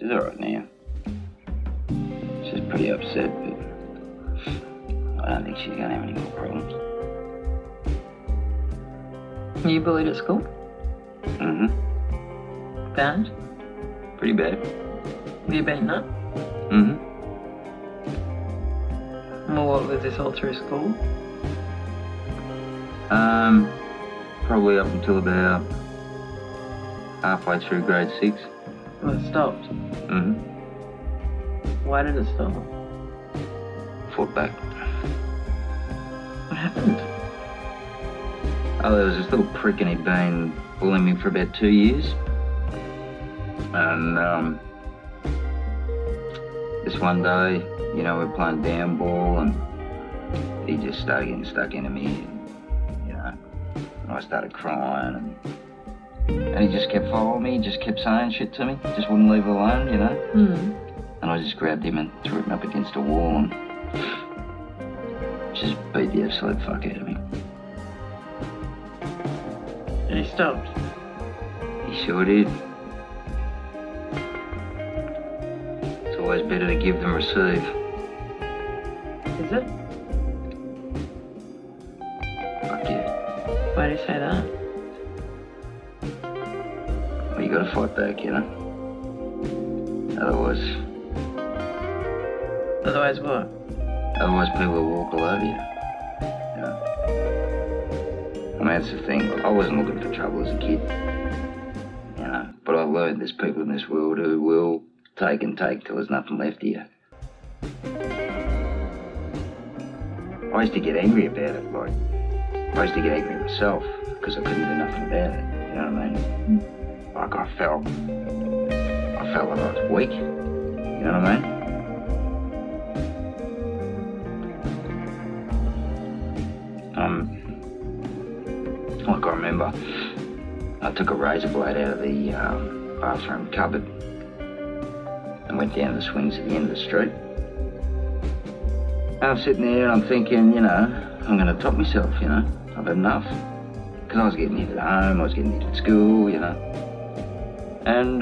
She's alright now. She's pretty upset, but I don't think she's going to have any more problems. You bullied at school? Mm-hmm. Bad? Pretty bad. Have you beaten up? Mm-hmm. Well, what was this all through school? Probably up until about halfway through grade 6. Well, it stopped. Mm-hmm. Why did it stop? Fought back. What happened? Oh, there was this little prick and he'd been bullying me for about 2 years. And, this one day, you know, we were playing down ball and he just started getting stuck into me. And, you know, and I started crying and he just kept following me, just kept saying shit to me, just wouldn't leave it alone, you know. Mm. And I just grabbed him and threw him up against a wall and just beat the absolute fuck out of me. And he stopped? He sure did. It's always better to give than receive. Is it? Fuck yeah. Why do you say that? Well, you gotta fight back, you know. Otherwise what? Otherwise people will walk all over you. You know? I mean, that's the thing. I wasn't looking for trouble as a kid. You know, but I've learned there's people in this world who will take and take till there's nothing left of you. I used to get angry about it, like, I used to get angry at myself because I couldn't do nothing about it, you know what I mean? Like I felt like I was weak, you know what I mean? Like I remember, I took a razor blade out of the bathroom cupboard and went down the swings at the end of the street. And I'm sitting there and I'm thinking, you know, I'm going to top myself, you know. I've had enough. Because I was getting hit at home, I was getting hit at school, you know. And,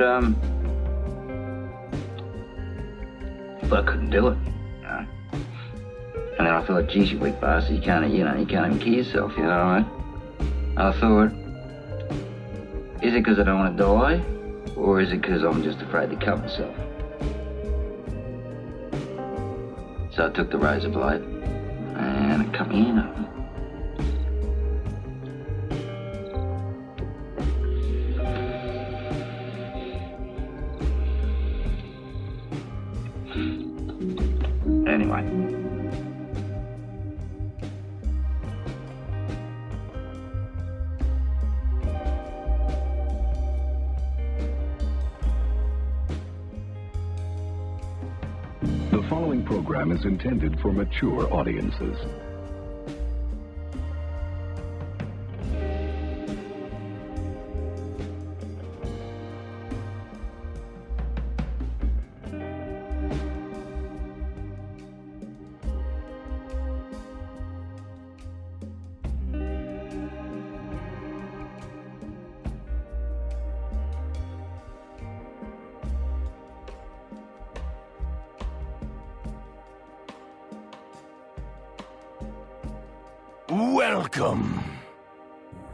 but I couldn't do it, you know. And then I thought, geez, you weak bastard, you can't even kill yourself, you know what I mean? And I thought, is it because I don't want to die? Or is it because I'm just afraid to cut myself? So I took the razor blade and it cut me in. Anyway. The following program is intended for mature audiences. Welcome.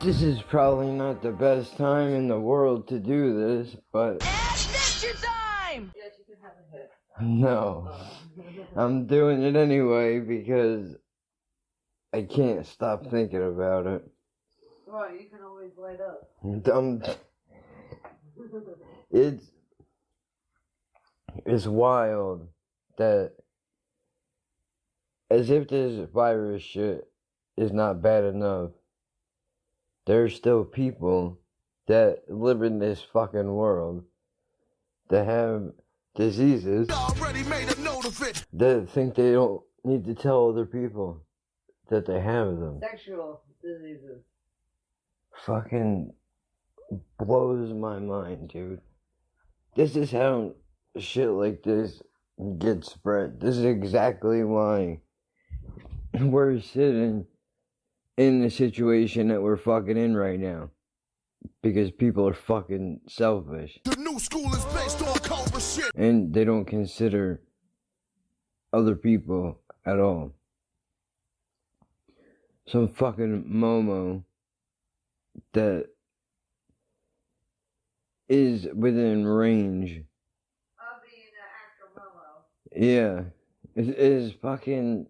This is probably not the best time in the world to do this, but... Adventure time! Yes, you can have a hit. No. I'm doing it anyway because I can't stop thinking about it. Well, you can always light up. It's wild that as if this virus shit is not bad enough, there's still people that live in this fucking world that have diseases that think they don't need to tell other people that they have them. Sexual diseases. Fucking blows my mind, dude. This is how shit like this gets spread. This is exactly why we're sitting in the situation that we're fucking in right now. Because people are fucking selfish. The new school is based on And they don't consider other people at all. Some fucking Momo that is within range. Of being an actual Momo. Yeah. Is fucking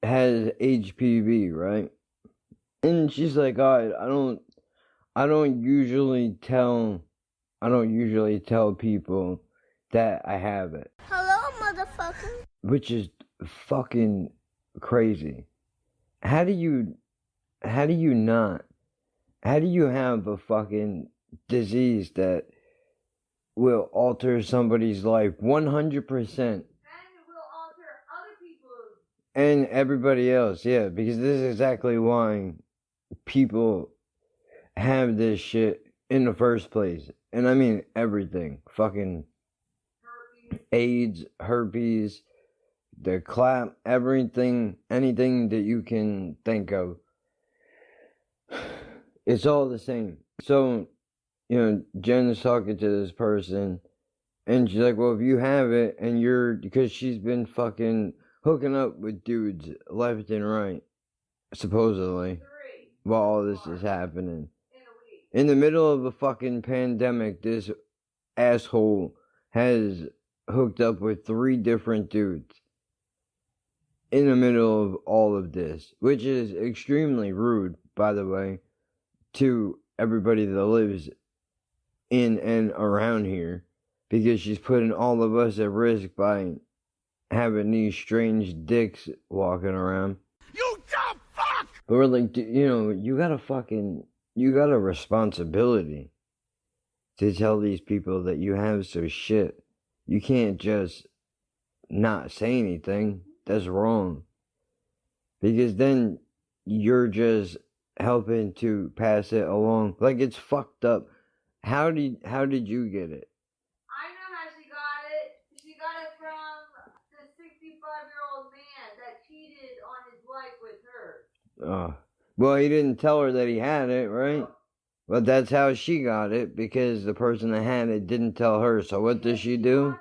has HPV, right? And she's like, alright, I don't usually tell people that I have it. Hello, motherfucker. Which is fucking crazy. How do you have a fucking disease that will alter somebody's life 100%? And everybody else, yeah, because this is exactly why people have this shit in the first place. And I mean everything. Fucking AIDS, herpes, the clap, everything, anything that you can think of. It's all the same. So, Jen's talking to this person, and she's like, well, if you have it, and because she's been fucking hooking up with dudes left and right, supposedly, while all this is happening. In the middle of a fucking pandemic, this asshole has hooked up with 3 different dudes in the middle of all of this, which is extremely rude, by the way, to everybody that lives in and around here, because she's putting all of us at risk by having these strange dicks walking around. You dumb fuck! But we're like, you got a responsibility to tell these people that you have some shit. You can't just not say anything. That's wrong. Because then you're just helping to pass it along. Like, it's fucked up. How did you get it? I know how she got it. She got it from the 65-year-old man that cheated on his wife with her. Well, he didn't tell her that he had it, right? Well, that's how she got it, because the person that had it didn't tell her. So what does she do?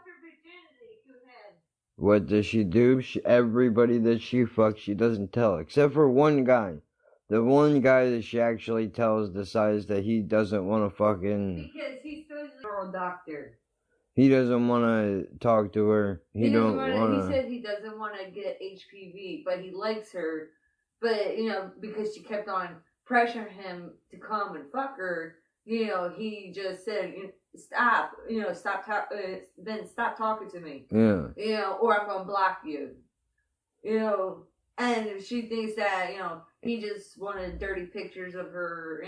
What does she do? Everybody that she fucks, she doesn't tell. Except for one guy. The one guy that she actually tells decides that he doesn't want to fucking... Because he's supposed to be a doctor. He doesn't want to talk to her. He don't want to... He said he doesn't want to get HPV, but he likes her. But, because she kept on pressuring him to come and fuck her, he just said, stop talking to me. Yeah. Or I'm going to block you. And she thinks that, he just wanted dirty pictures of her,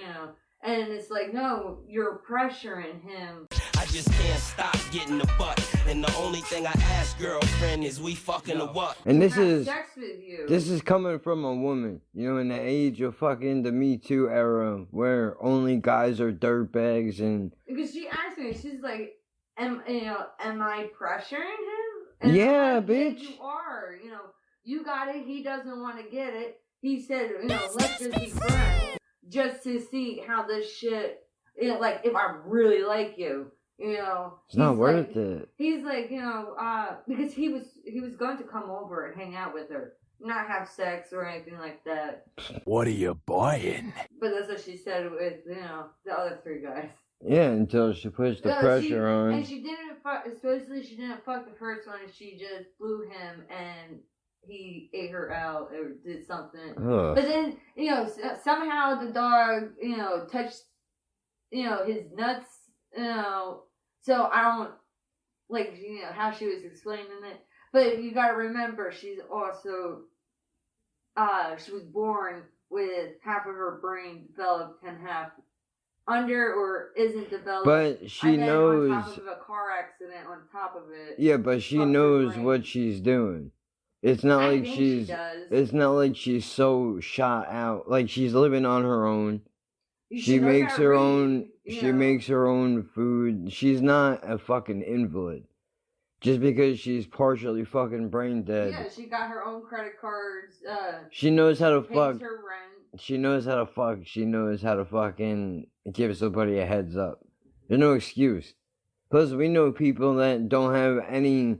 and it's like, no, you're pressuring him. I just can't stop getting the butt, and the only thing I ask, girlfriend, is we fucking or what? And this is coming from a woman, in the age of fucking the Me Too era, where only guys are dirtbags and... Because she asked me, she's like, am I pressuring him? And yeah, like, bitch. You are, you got it, he doesn't want to get it. He said, let's just be friends, just to see how this shit, like, if I really like you, It's not worth it. He's like, because he was going to come over and hang out with her, not have sex or anything like that. What are you buying? But that's what she said with, the other 3 guys. Yeah, until she pushed the pressure on. And she didn't supposedly she didn't fuck the first one, and she just blew him, and he ate her out or did something. Ugh. But then, somehow the dog, touched, his nuts, so I don't, like, how she was explaining it. But you gotta remember, she's also, she was born with half of her brain developed and half under or isn't developed. But she and then knows. on top of a car accident on top of it. Yeah, but she knows what she's doing. It's not like she's. It's not like she's so shot out. Like, she's living on her own. She makes her own. She makes her own food. She's not a fucking invalid. Just because she's partially fucking brain dead. Yeah, she got her own credit cards. She knows how to fuck. Her rent. She knows how to fuck. She knows how to fucking give somebody a heads up. There's no excuse. Plus, we know people that don't have any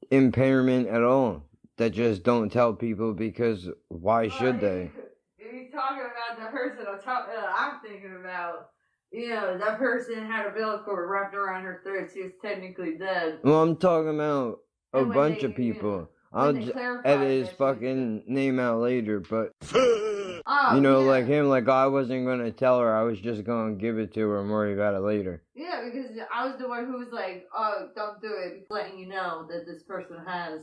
impairment at all, that just don't tell people because why should they? If you're talking about the person I'm thinking about, that person had a umbilical cord wrapped around her throat. She was technically dead. Well, I'm talking about a And when bunch they, of people. when I'll they just clarified edit his that she was fucking name out later, but Oh, like him, like I wasn't gonna tell her. I was just gonna give it to her and worry about it later. Yeah, because I was the one who was like, "Oh, don't do it," letting you know that this person has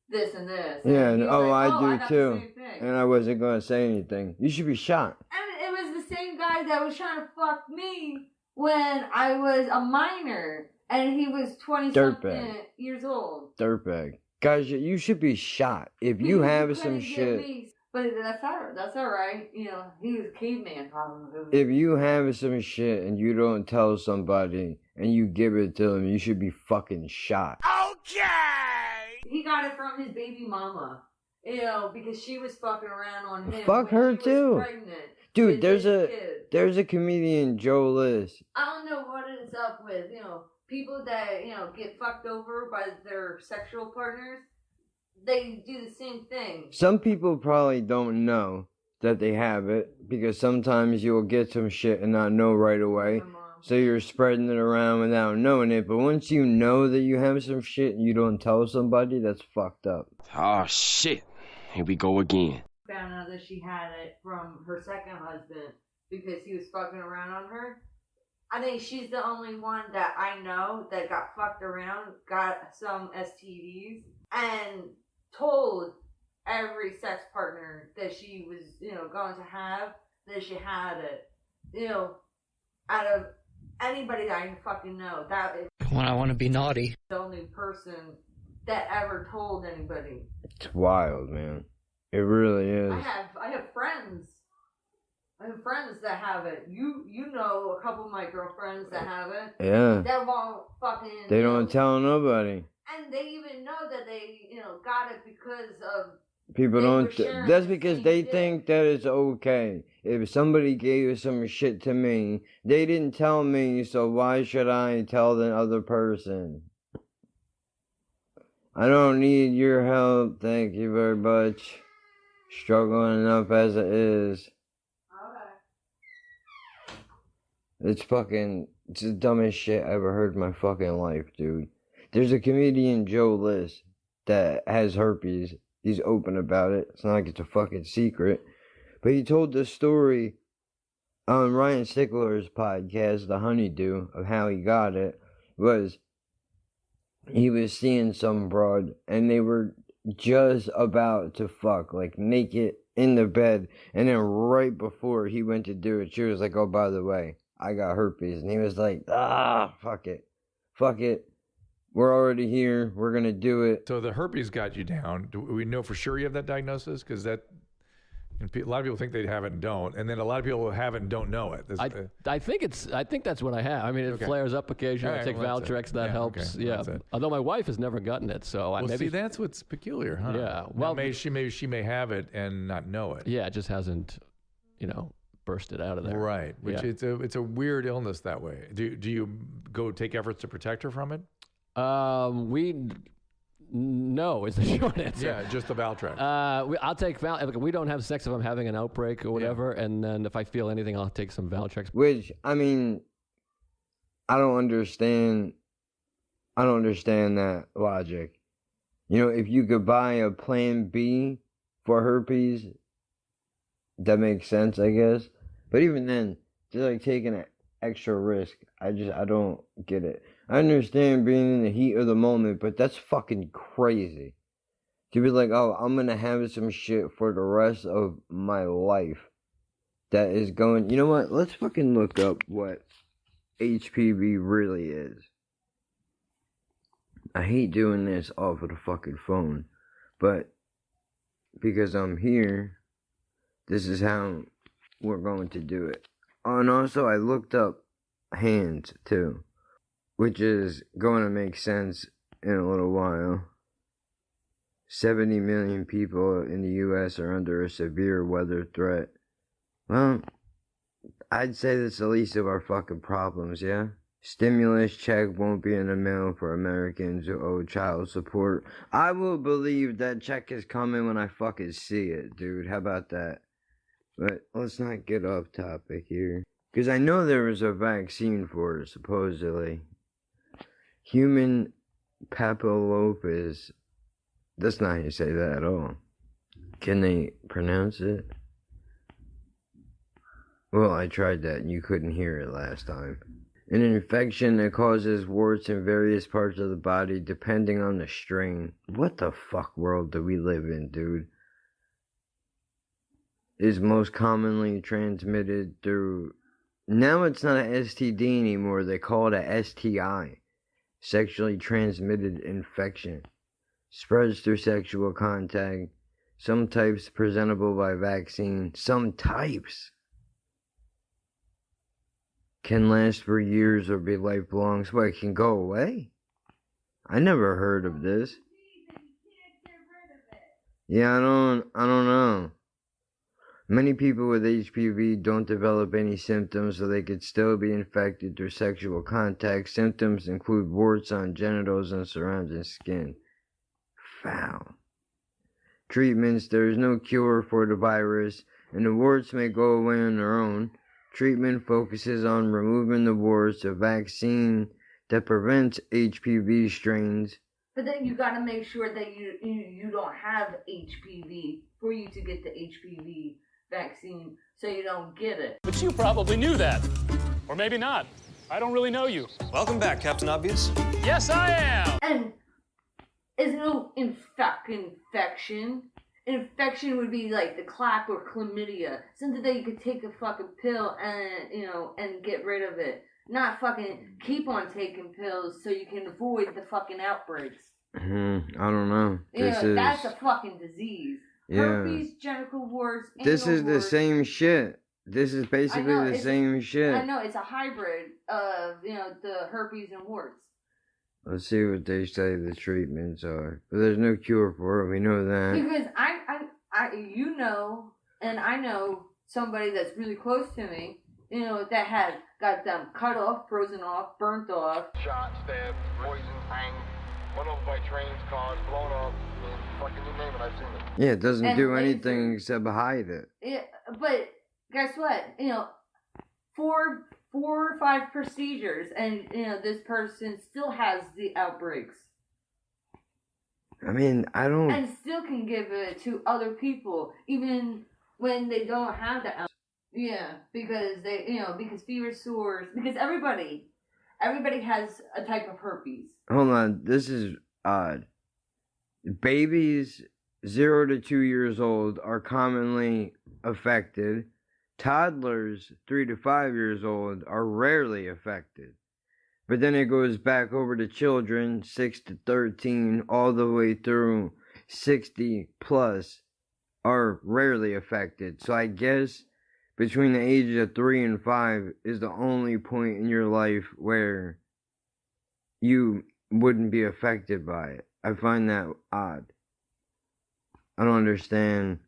this and this. And Yeah, he and was like, I I do got too. the same thing. And I wasn't gonna say anything. You should be shot. And it was the same guy that was trying to fuck me when I was a minor, and he was 20-something years old. Dirtbag. Guys, you should be shot if you have some shit. But that's all right. He was a caveman probably. If you have some shit and you don't tell somebody and you give it to them, you should be fucking shot. Okay! He got it from his baby mama. Because she was fucking around on him. Fuck when her she too. Was pregnant Dude, with there's this kid. there's a comedian, Joe List. I don't know what it's up with, people that, get fucked over by their sexual partners. They do the same thing. Some people probably don't know that they have it because sometimes you'll get some shit and not know right away. So you're spreading it around without knowing it. But once you know that you have some shit and you don't tell somebody, that's fucked up. Oh, shit. Here we go again. Found out that she had it from her second husband because he was fucking around on her. I think she's the only one that I know that got fucked around, got some STDs, and told every sex partner that she was, going to have, that she had it. Out of anybody that I fucking know, that is when I want to be naughty. the only person that ever told anybody. It's wild, man. It really is. I have friends. I have friends that have it. You know a couple of my girlfriends that have it. Yeah. That won't fucking. They don't tell nobody. And they even know that they, got it because of. People they don't. were sharing That's the because same they dick. think that it's okay. If somebody gave some shit to me, they didn't tell me, so why should I tell the other person? I don't need your help. Thank you very much. Struggling enough as it is. It's the dumbest shit I ever heard in my fucking life, dude. There's a comedian, Joe List, that has herpes. He's open about it. It's not like it's a fucking secret. But he told the story on Ryan Stickler's podcast, The Honeydew, of how he got it. Was he was seeing some broad, and they were just about to fuck, like naked in the bed. And then right before he went to do it, she was like, "Oh, by the way, I got herpes." And he was like, fuck it. Fuck it. We're already here. We're going to do it. So the herpes got you down. Do we know for sure you have that diagnosis? Because a lot of people think they have it and don't. And then a lot of people have it and don't know it. I think that's what I have. I mean, it flares up occasionally. I take Valtrex. That helps. Okay. Yeah. Although my wife has never gotten it. So maybe. See, that's what's peculiar, huh? Yeah. Well, she may have it and not know it. Yeah. It just hasn't, bursted out of there. Right. Which it's a weird illness that way. Do you go take efforts to protect her from it? No is the short answer. Yeah, just the Valtrex. I'll take we don't have sex if I'm having an outbreak or whatever, and then if I feel anything, I'll take some Valtrex. Which, I mean, I don't understand that logic. If you could buy a plan B for herpes, that makes sense, I guess. But even then, just like taking an extra risk, I don't get it. I understand being in the heat of the moment, but that's fucking crazy. To be like, oh, I'm gonna have some shit for the rest of my life that is going. You know what? Let's fucking look up what HPV really is. I hate doing this off of the fucking phone, but because I'm here, this is how we're going to do it. Oh, and also I looked up hands too, which is going to make sense in a little while. 70 million people in the U.S. are under a severe weather threat. Well, I'd say that's the least of our fucking problems, yeah? Stimulus check won't be in the mail for Americans who owe child support. I will believe that check is coming when I fucking see it, dude. How about that? But let's not get off topic here. Because I know there was a vaccine for it, supposedly. Human papillomas. That's not how you say that at all. Can they pronounce it? Well, I tried that and you couldn't hear it last time. An infection that causes warts in various parts of the body depending on the strain. What the fuck world do we live in, dude? Is most commonly transmitted through... Now it's not an STD anymore. They call it a STI. Sexually transmitted infection. Spreads through sexual contact. Some types presentable by vaccine. Some types can last for years or be lifelong. So it can go away? I never heard of this. Yeah, I don't know. Many people with HPV don't develop any symptoms, so they could still be infected through sexual contact. Symptoms include warts on genitals and surrounding skin. Foul. Treatments. There is no cure for the virus, and the warts may go away on their own. Treatment focuses on removing the warts. A vaccine that prevents HPV strains. But then you gotta make sure that you don't have HPV for you to get the HPV vaccine, so you don't get it. But you probably knew that. Or maybe not. I don't really know you. Welcome back, Captain Obvious. Yes, I am! And there's no infection. Infection would be like the clap or chlamydia. Something that you could take a fucking pill and, and get rid of it. Not fucking keep on taking pills so you can avoid the fucking outbreaks. I don't know. That's a fucking disease. Yeah. Herpes, genital warts, this is anal warts. the same shit. This is basically the same shit. I know, it's a hybrid of, the herpes and warts. Let's see what they say the treatments are. But there's no cure for it, we know that. Because and I know somebody that's really close to me, that had got them cut off, frozen off, burnt off. Shot, stabbed, poisoned, hanged, run over by trains, cars, blown up. I mean, fucking you name it, I've seen it. Yeah, it doesn't do anything except hide it. Yeah, but guess what? 4 or 5 procedures, and this person still has the outbreaks. I mean, I don't... And still can give it to other people, even when they don't have the outbreaks. Yeah, because because fever sores, because everybody has a type of herpes. Hold on, this is odd. Babies 0 to 2 years old are commonly affected. Toddlers 3 to 5 years old are rarely affected. But then it goes back over to children 6 to 13 all the way through 60 plus are rarely affected. So I guess between the ages of 3 and 5 is the only point in your life where you wouldn't be affected by it. I find that odd. I don't understand.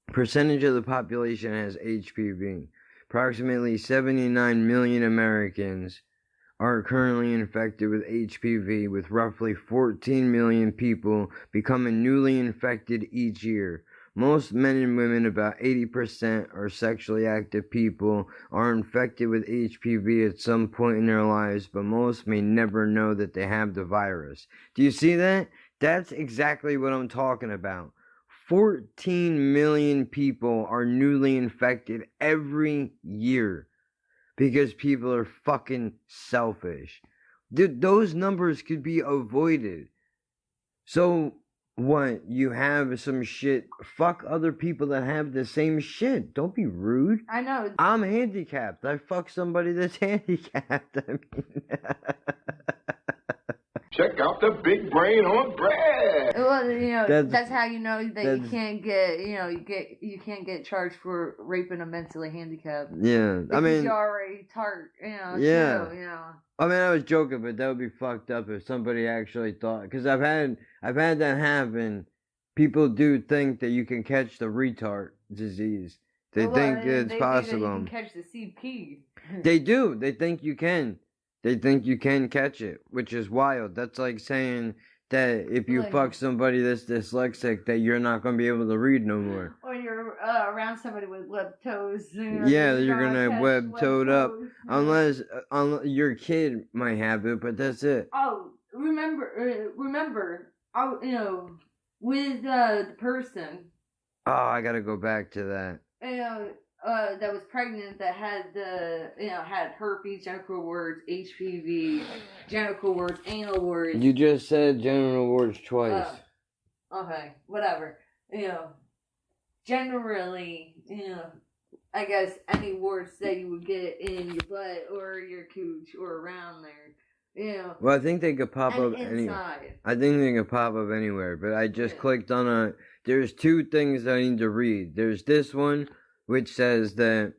Percentage of the population has HPV. Approximately 79 million Americans are currently infected with HPV, with roughly 14 million people becoming newly infected each year. Most men and women, about 80%, are sexually active people, are infected with HPV at some point in their lives, but most may never know that they have the virus. Do you see that? That's exactly what I'm talking about. 14 million people are newly infected every year because people are fucking selfish. Dude, those numbers could be avoided. So, what? You have some shit. Fuck other people that have the same shit. Don't be rude. I know. I'm handicapped. I fuck somebody that's handicapped. I mean... Check out the big brain on Brad. Well, that's how you know that you can't get, you can't get charged for raping a mentally handicapped. Yeah, because I mean, you already yeah. Too, I mean, I was joking, but that would be fucked up if somebody actually thought. Because I've had that happen. People do think that you can catch the retard disease. They think it's possible. They can catch the CP. They do. They think you can. They think you can catch it, which is wild. That's like saying that if you fuck somebody that's dyslexic, that you're not going to be able to read no more. Or you're around somebody with webbed toes. Yeah, you're going to web-toed up. Toes. Unless your kid might have it, but that's it. Oh, remember, with the person. Oh, I got to go back to that. That was pregnant, that had had herpes, genital warts, HPV, genital warts, anal warts. You just said genital warts twice. Okay, whatever. Generally, I guess any warts that you would get in your butt or your cooch or around there. Well, I think they could pop up anywhere. I think they could pop up anywhere, but I just clicked on there's two things I need to read. There's this one, which says that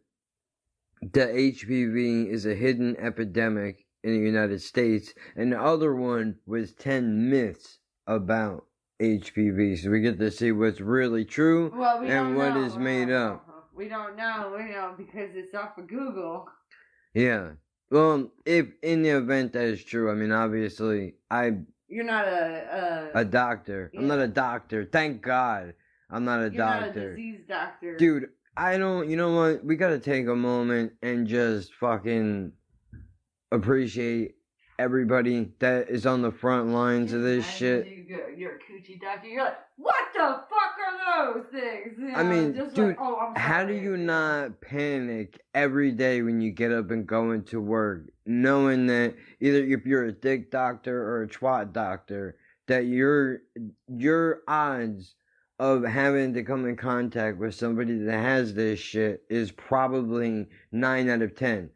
the HPV is a hidden epidemic in the United States, and the other one was 10 myths about HPV, so we get to see what's really true and what is made up. We don't know, because it's off of Google. Yeah. Well, if in the event that is true, I mean, obviously, You're not a doctor. Yeah. I'm not a doctor. Thank God I'm not a doctor. You're not a disease doctor. Dude, I don't, you know what? We gotta take a moment and just fucking appreciate everybody that is on the front lines of this shit. You're a coochie doctor. You're like, what the fuck are those things? I mean, dude, I'm how do you not panic every day when you get up and go into work, knowing that either if you're a dick doctor or a twat doctor, that your odds of having to come in contact with somebody that has this shit is probably 9 out of 10.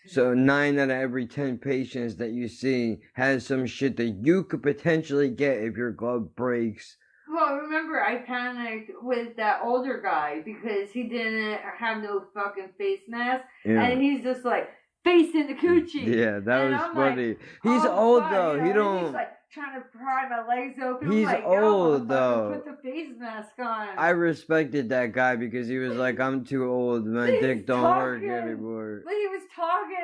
So 9 out of every 10 patients that you see has some shit that you could potentially get if your glove breaks. Well, remember, I panicked with that older guy because he didn't have no fucking face mask. Yeah. And he's just like, face in the coochie. Yeah, that was funny. Like, he's old though. He don't... He's like trying to pry my legs open. He's like, old though. Put the face mask on. I respected that guy because he was like, I'm too old. My dick don't work anymore. But he was talking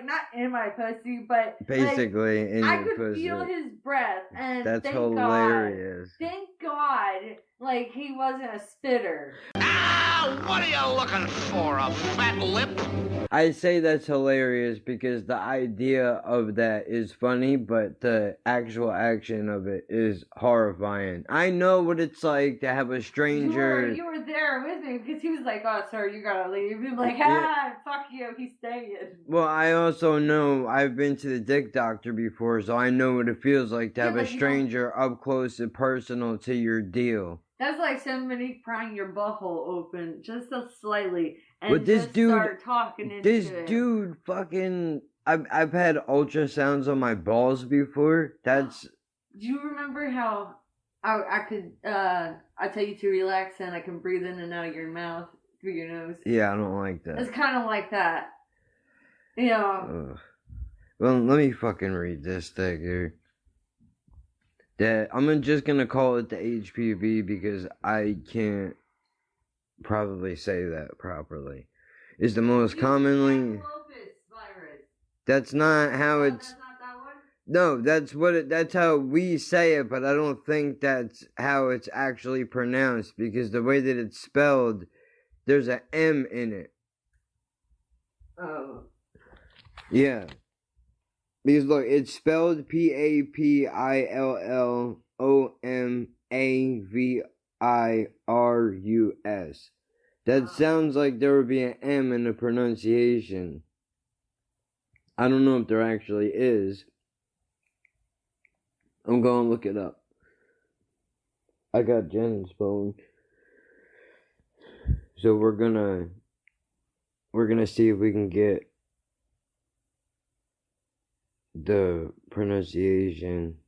not in my pussy, but basically in your pussy. I could feel his breath, and that's hilarious. Thank God, he wasn't a spitter. What are you looking for, a fat lip? I say that's hilarious because the idea of that is funny, but the actual action of it is horrifying. I know what it's like to have a stranger. You were there with me because he was like, "Oh, sir, you gotta leave." I'm like, fuck you, he's staying. Well, I also know I've been to the dick doctor before, so I know what it feels like to have a stranger up close and personal to your deal. That's like somebody prying your butthole open just so slightly and but this just dude, start talking into it. Dude fucking... I've had ultrasounds on my balls before. That's... Do you remember how I could... I tell you to relax and I can breathe in and out of your mouth through your nose? Yeah, I don't like that. It's kind of like that. Well, let me fucking read this thing here. That I'm just gonna call it the HPV because I can't probably say that properly. Is the most commonly. Virus. That's not how it's. That's not that one? No, that's what it. That's how we say it, but I don't think that's how it's actually pronounced because the way that it's spelled, there's an M in it. Oh. Yeah. Because look, it's spelled PAPILLOMAVIRUS. That sounds like there would be an M in the pronunciation. I don't know if there actually is. I'm going to look it up. I got Jen's phone. So we're gonna see if we can get the pronunciation,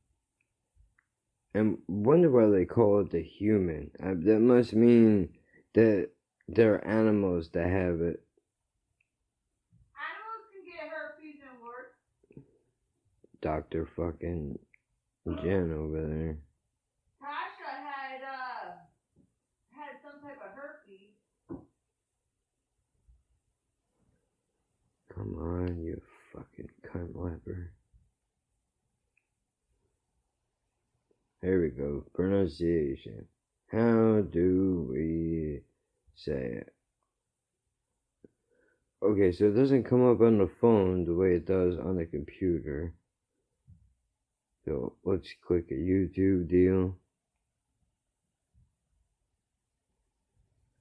and wonder why they call it the human. That must mean that there are animals that have it. Animals can get herpes and warts. Dr. fucking Jen over there. Tasha had some type of herpes. Come on, you fucking cunt. cunt leper. Here we go. Pronunciation. How do we say it? Okay, so it doesn't come up on the phone the way it does on the computer. So let's click a YouTube deal.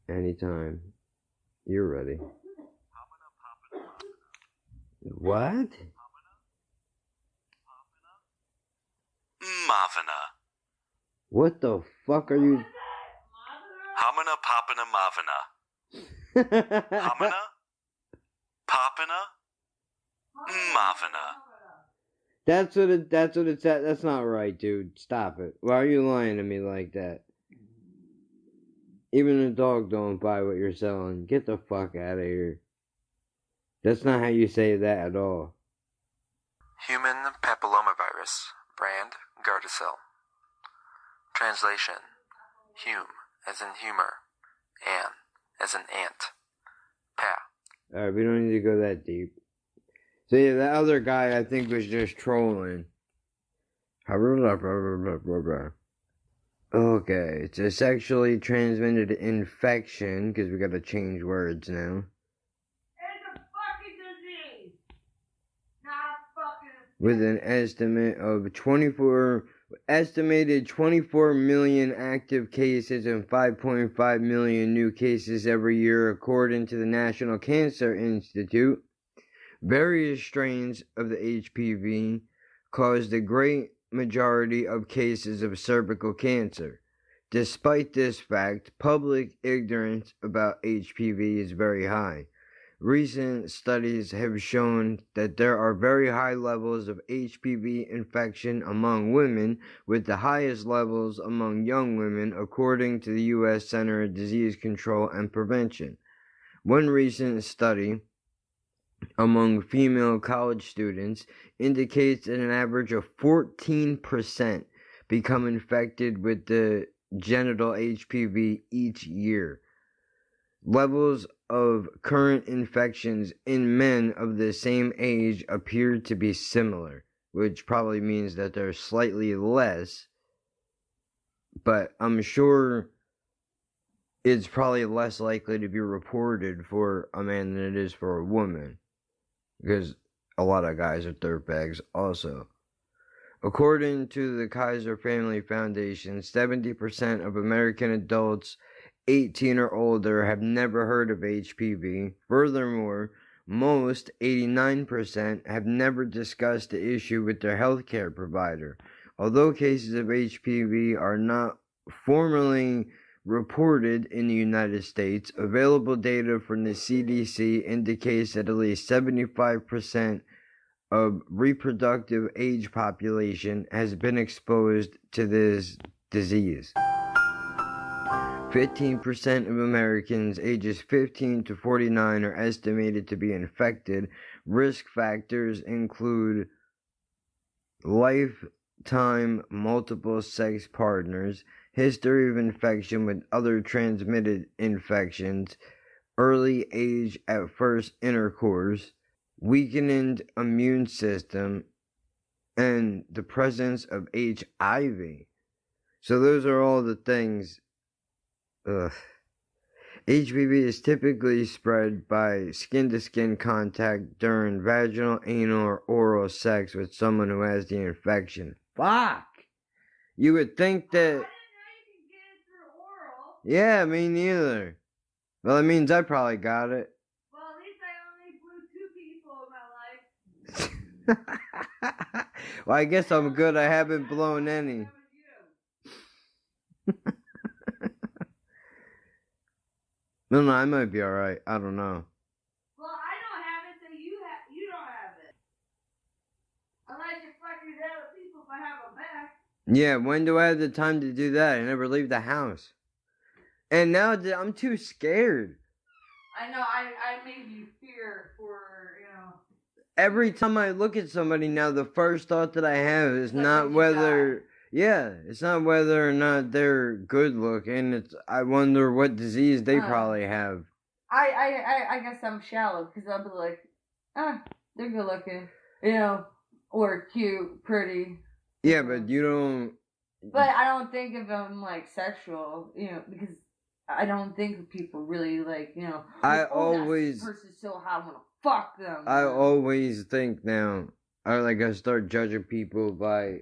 Anytime you're ready. What? Mavina. What the fuck are you? Hamina Papina Mavina. Hamina? Papina? Mavina. That's what it said. That's not right, dude. Stop it. Why are you lying to me like that? Even a dog don't buy what you're selling. Get the fuck out of here. That's not how you say that at all. Human papillomavirus. Brand Gardasil. Translation. Hume as in humor. An as in ant. Pa. Alright, we don't need to go that deep. So yeah, that other guy I think was just trolling. Okay, it's a sexually transmitted infection, because we gotta change words now. It's a fucking disease. Not fucking. With an estimated 24 million active cases and 5.5 million new cases every year, according to the National Cancer Institute. Various strains of the HPV cause the great majority of cases of cervical cancer. Despite this fact, public ignorance about HPV is very high. Recent studies have shown that there are very high levels of HPV infection among women, with the highest levels among young women, according to the U.S. Center of Disease Control and Prevention. One recent study among female college students indicates that an average of 14% become infected with the genital HPV each year. Levels of current infections in men of the same age appear to be similar, which probably means that they're slightly less, but I'm sure it's probably less likely to be reported for a man than it is for a woman, because a lot of guys are dirtbags also. According to the Kaiser Family Foundation, 70% of American adults 18 or older have never heard of HPV. Furthermore, most, 89%, have never discussed the issue with their healthcare provider. Although cases of HPV are not formally reported in the United States, available data from the CDC indicates that at least 75% of reproductive age population has been exposed to this disease. 15% of Americans ages 15 to 49 are estimated to be infected. Risk factors include lifetime multiple sex partners, history of infection with other transmitted infections, early age at first intercourse, weakened immune system, and the presence of HIV. So those are all the things. HPV is typically spread by skin-to-skin contact during vaginal, anal, or oral sex with someone who has the infection. Fuck! You would think that... I didn't know you could get it through oral. Yeah, me neither. Well, that means I probably got it. Well, at least I only blew 2 people in my life. Well, I guess I'm good. I haven't blown any. No, I might be alright. I don't know. Well, I don't have it, so you don't have it. Unless you fucking other people if I have them back. Yeah, when do I have the time to do that? I never leave the house. And now I'm too scared. I know, I made you fear for, Every time I look at somebody now, the first thought that I have is not whether... Yeah, it's not whether or not they're good looking. It's I wonder what disease they probably have. I guess I'm shallow, because I'll be like, they're good looking. you know, or cute, pretty. Yeah, but you don't. But I don't think of them like sexual, you know, because I don't think of people really like, you know. I oh, always. That person's so hot, I want to fuck them. I always think now, I start judging people by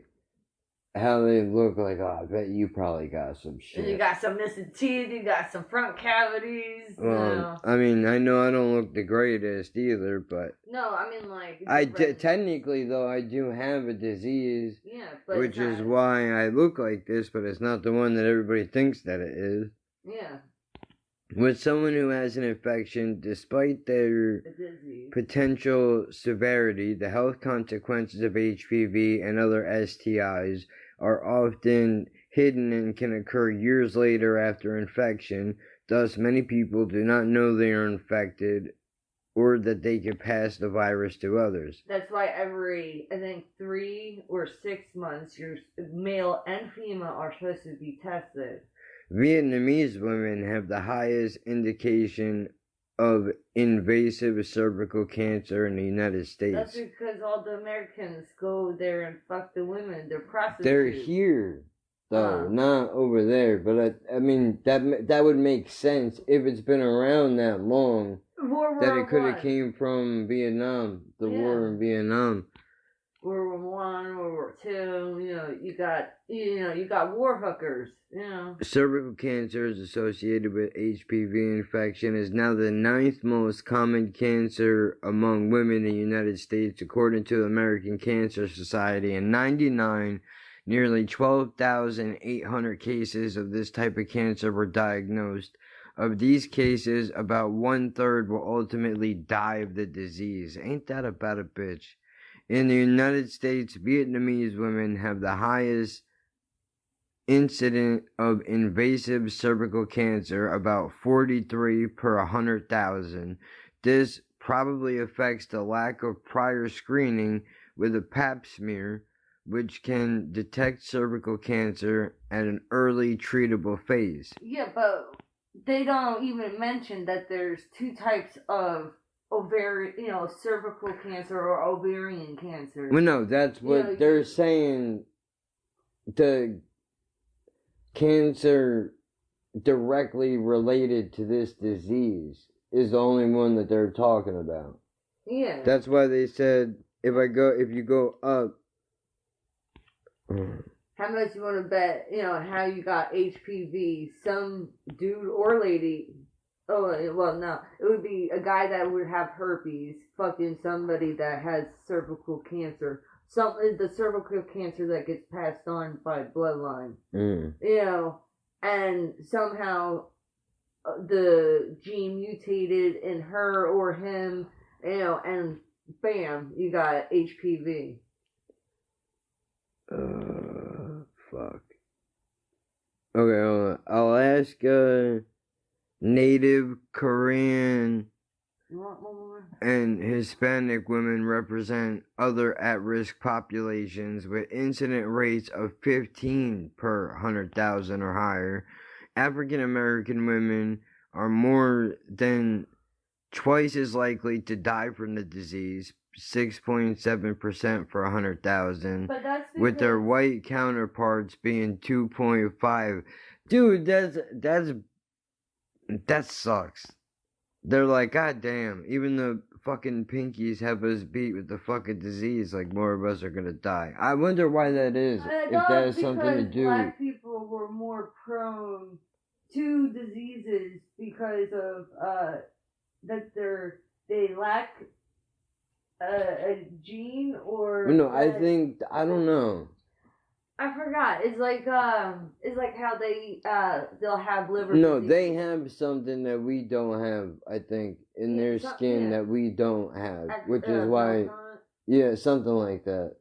how they look. Like, oh, I bet you probably got some shit. You got some missing teeth, you got some front cavities. Well, you know. I mean, I know I don't look the greatest either, but No, I mean like. technically though, I do have a disease. Yeah, but which is why I look like this, but it's not the one that everybody thinks that it is. Yeah. With someone who has an infection, despite their potential severity, the health consequences of HPV and other STIs are often hidden and can occur years later after infection. Thus, many people do not know they are infected or that they can pass the virus to others. That's why every, I think, 3 or 6 months, your male and female are supposed to be tested. Vietnamese women have the highest indication of invasive cervical cancer in the United States. That's because all the Americans go there and fuck the women. They're prostitutes. They're here, though, not over there. But I mean, that would make sense if it's been around that long. That it could have came from Vietnam, the war in Vietnam. World War I, World War II, you got war hookers, you know. Cervical cancer is associated with HPV infection is now the 9th most common cancer among women in the United States, according to the American Cancer Society. In 1999, nearly 12,800 cases of this type of cancer were diagnosed. Of these cases, about 1/3 will ultimately die of the disease. Ain't that about a bitch? In the United States, Vietnamese women have the highest incident of invasive cervical cancer, about 43 per 100,000. This probably affects the lack of prior screening with a pap smear, which can detect cervical cancer at an early treatable phase. Yeah, but they don't even mention that there's 2 types of cervical cancer or ovarian cancer. Well, no, that's what they're saying. The cancer directly related to this disease is the only one that they're talking about. Yeah. That's why they said if you go up. How much you want to bet, how you got HPV? Some dude or lady. Oh, well, no. It would be a guy that would have herpes fucking somebody that has cervical cancer. The cervical cancer that gets passed on by bloodline. And somehow the gene mutated in her or him, and bam, you got HPV. Fuck. Okay, hold on. I'll ask, Native, Korean, and Hispanic women represent other at-risk populations with incident rates of 15 per 100,000 or higher. African American women are more than twice as likely to die from the disease, 6.7% for 100,000, with their white counterparts being 2.5. Dude, that sucks. They're like, God damn, even the fucking pinkies have us beat with the fucking disease, like more of us are gonna die. I wonder why that is, if that has something to do. Black people were more prone to diseases because of that they lack a gene or. No, I don't know. I forgot. It's like how they'll have liver. No, disease. they have something that we don't have. I think in their skin that we don't have, which is why. Something like that.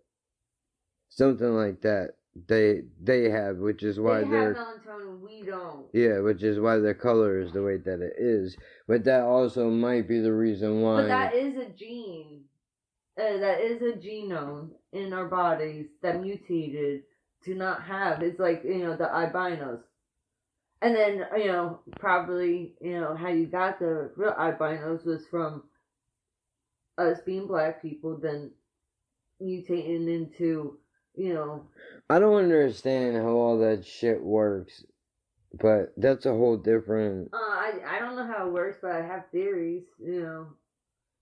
Something like that. They have, which is why they're. They have melatonin, we don't. Yeah, which is why their color is the way that it is. But that also might be the reason why. But that is a gene. That is a genome in our bodies that mutated to not have. It's like, the albinos. And then, probably, how you got the real albinos was from us being black people, then mutating into, you know. I don't understand how all that shit works, but that's a whole different. I don't know how it works, but I have theories, you know,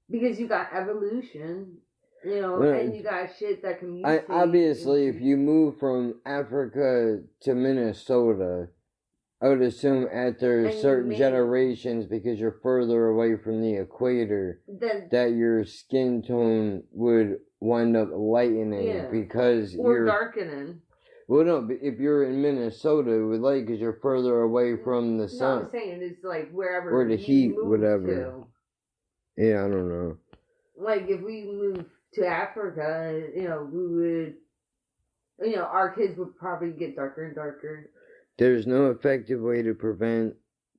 because you got evolution, you know, Well, and you got shit that can mutate. Obviously, if you move from Africa to Minnesota, I would assume after certain generations, because you're further away from the equator, that your skin tone would wind up lightening because you're darkening. Well, no, if you're in Minnesota, it would light because you're further away from the sun. No, I'm saying it's like wherever or the heat, whatever. To. Yeah, I don't know. Like if we moved to Africa, you know, we would, you know, our kids would probably get darker and darker. There's no effective way to prevent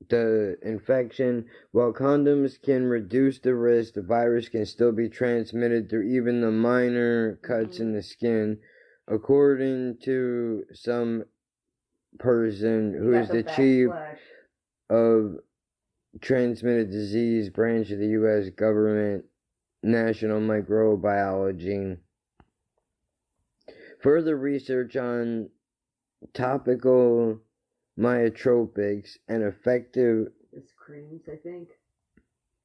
the infection. While condoms can reduce the risk, the virus can still be transmitted through even the minor cuts in the skin. According to some person who is the chief of transmitted disease branch of the U.S. government, National Microbiology. Further research on topical myotropics and effective... It's creams, I think.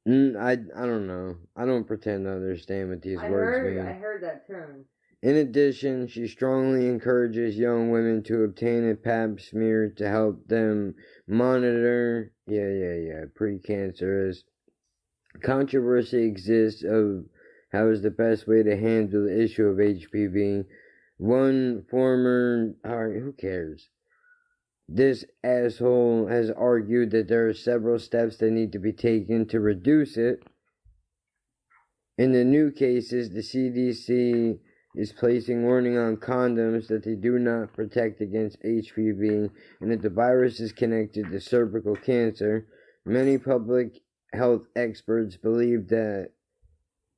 I don't know. I don't pretend to understand what these words mean. I heard that term. In addition, she strongly encourages young women to obtain a pap smear to help them monitor, precancerous. Controversy exists of how is the best way to handle the issue of HPV. One former, who cares? This asshole has argued that there are several steps that need to be taken to reduce it. In the new cases, the CDC is placing warning on condoms that they do not protect against HPV and that the virus is connected to cervical cancer. Many public health experts believe that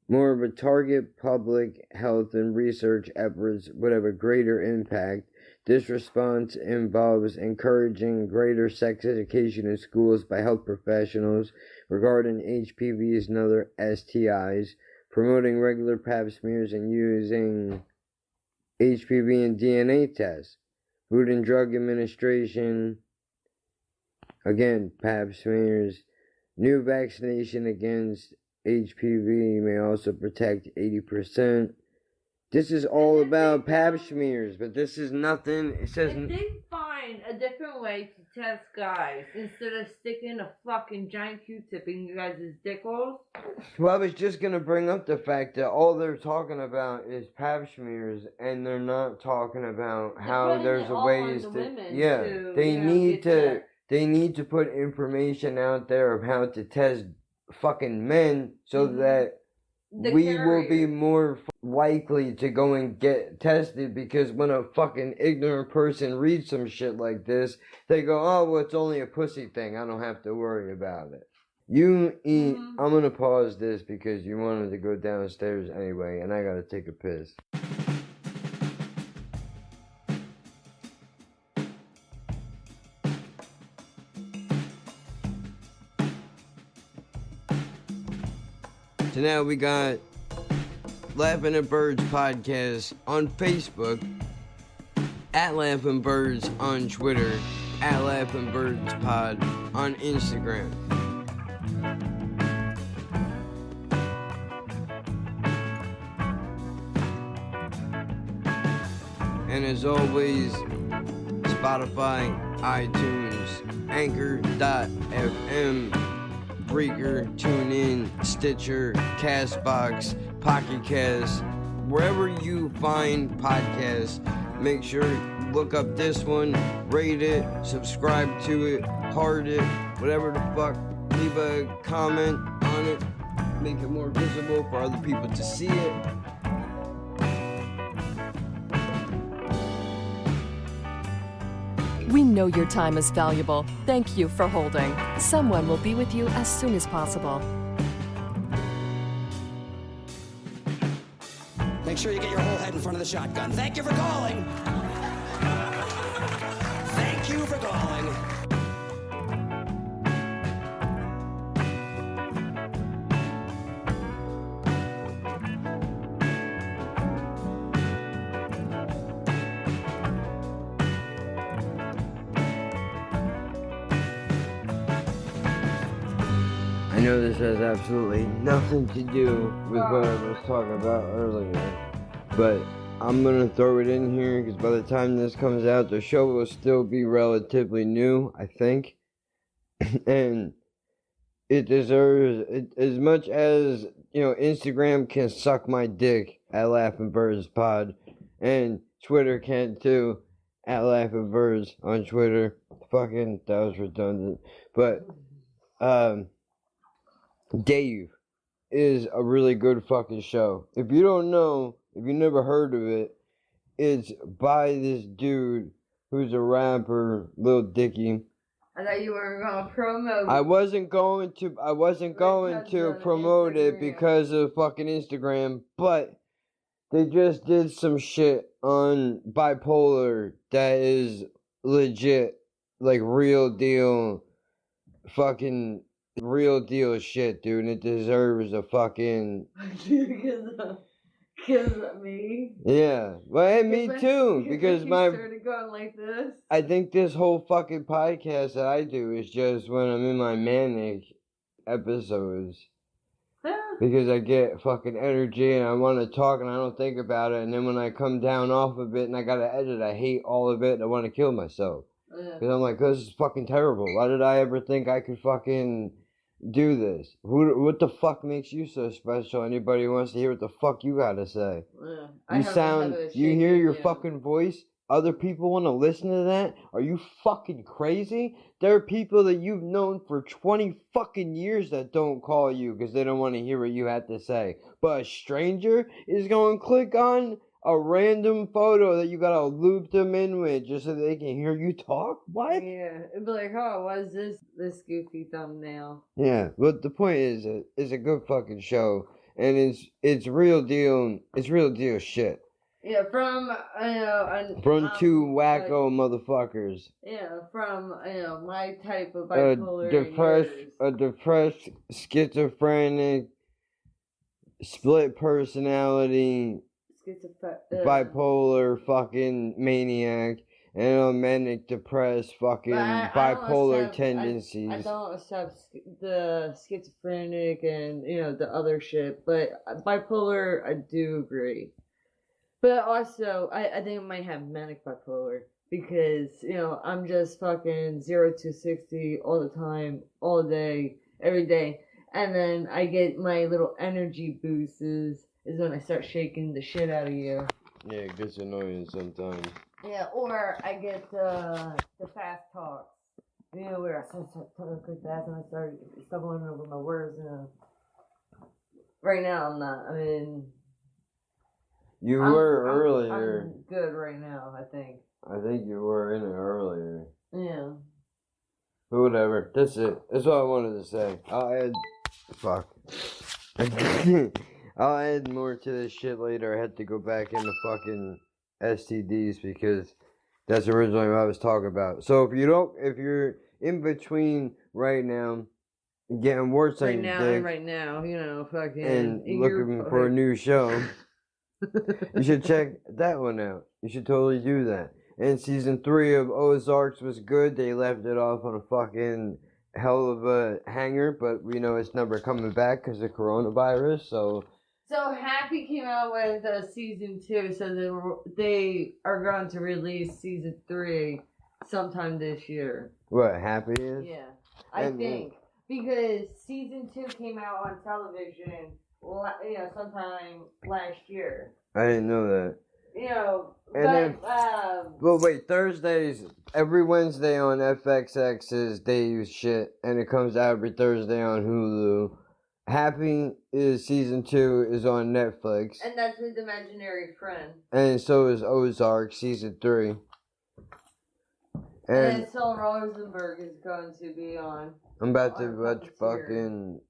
more of a target public health and research efforts would have a greater impact. This response involves encouraging greater sex education in schools by health professionals regarding HPVs and other STIs, promoting regular pap smears and using HPV and DNA tests. Food and Drug Administration, again, pap smears. New vaccination against HPV may also protect 80%. This is all about pap smears, but this is nothing. It says... If they find a different way to test guys instead of sticking a fucking giant Q-tip in you guys' dick holes. Well, I was just going to bring up the fact that all they're talking about is pap smears, and they're not talking about how there's ways to... They need to put information out there of how to test fucking men so that we will be more likely to go and get tested, because when a fucking ignorant person reads some shit like this, they go, oh, well, it's only a pussy thing. I don't have to worry about it. You eat... I'm going to pause this because you wanted to go downstairs anyway, and I got to take a piss. So now we got Laughing at Birds podcast on Facebook, at Laughing Birds on Twitter, at Laughing Birds Pod on Instagram. And as always, Spotify, iTunes, Anchor.fm, Breaker, TuneIn, Stitcher, Castbox, Pocket Cast, wherever you find podcasts, make sure to look up this one, rate it, subscribe to it, heart it, whatever the fuck, leave a comment on it, make it more visible for other people to see it. We know your time is valuable. Thank you for holding. Someone will be with you as soon as possible. Make sure you get your whole head in front of the shotgun. Thank you for calling. Thank you for calling. I know this has absolutely nothing to do with what I was talking about earlier, but I'm gonna throw it in here because by the time this comes out, the show will still be relatively new, I think, and it deserves it as much as Instagram can suck my dick at Laughing Birds Pod, and Twitter can too at Laughing Birds on Twitter. Fucking that was redundant, but Dave is a really good fucking show. If you don't know, if you never heard of it, it's by this dude who's a rapper, Lil Dicky. I thought you were gonna promote. I wasn't going to promote it because of fucking Instagram, but they just did some shit on Bipolar that is legit, like real deal, fucking real deal shit, dude, and it deserves a fucking... Because of me? Yeah, well, and me too, because my... started going like this. I think this whole fucking podcast that I do is just when I'm in my manic episodes. Because I get fucking energy and I want to talk and I don't think about it, and then when I come down off of it and I gotta edit, I hate all of it and I want to kill myself. Because I'm like, this is fucking terrible. Why did I ever think I could fucking do this? What the fuck makes you so special? Anybody who wants to hear what the fuck you gotta say? You hear your fucking voice? Other people want to listen to that? Are you fucking crazy? There are people that you've known for 20 fucking years that don't call you because they don't want to hear what you have to say. But a stranger is going to click on a random photo that you gotta loop them in with just so they can hear you talk? What? Yeah, it'd be like, oh, what is this goofy thumbnail? Yeah, but the point is, it's a good fucking show, and it's real deal. It's real deal shit. Yeah, from two wacko motherfuckers. Yeah, from my type of bipolar. A depressed, schizophrenic, split personality, bipolar fucking maniac, and a manic depressed fucking bipolar tendencies. I don't accept the schizophrenic and the other shit, but bipolar I do agree. But also I think I might have manic bipolar because I'm just fucking 0 to 60 all the time, all day, every day, and then I get my little energy boosts is when I start shaking the shit out of you. Yeah, it gets annoying sometimes. Yeah, or I get the fast talks. Where I start talking quick fast and I start stumbling over my words. Right now I'm not. I mean, you were earlier. I'm good right now, I think. I think you were in it earlier. Yeah. But whatever. That's it. That's all I wanted to say. I'll add... Fuck. I'll add more to this shit later. I had to go back into fucking STDs because that's originally what I was talking about. So if you're in between right now, getting worse on your dick, right now, fucking, and looking for a new show, you should check that one out. You should totally do that. And season 3 of Ozarks was good. They left it off on a fucking hell of a hanger, but we know it's never coming back because of coronavirus. So Happy came out with season 2, so they are going to release season 3 sometime this year. What, Happy is? Yeah, I think. Because season 2 came out on television, sometime last year. I didn't know that. But wait, Thursdays, every Wednesday on FXX is Dave's shit, and it comes out every Thursday on Hulu. Happy is season 2 is on Netflix. And that's his imaginary friend. And so is Ozark season 3. And then Sol Rosenberg is going to be on. I'm about to watch fucking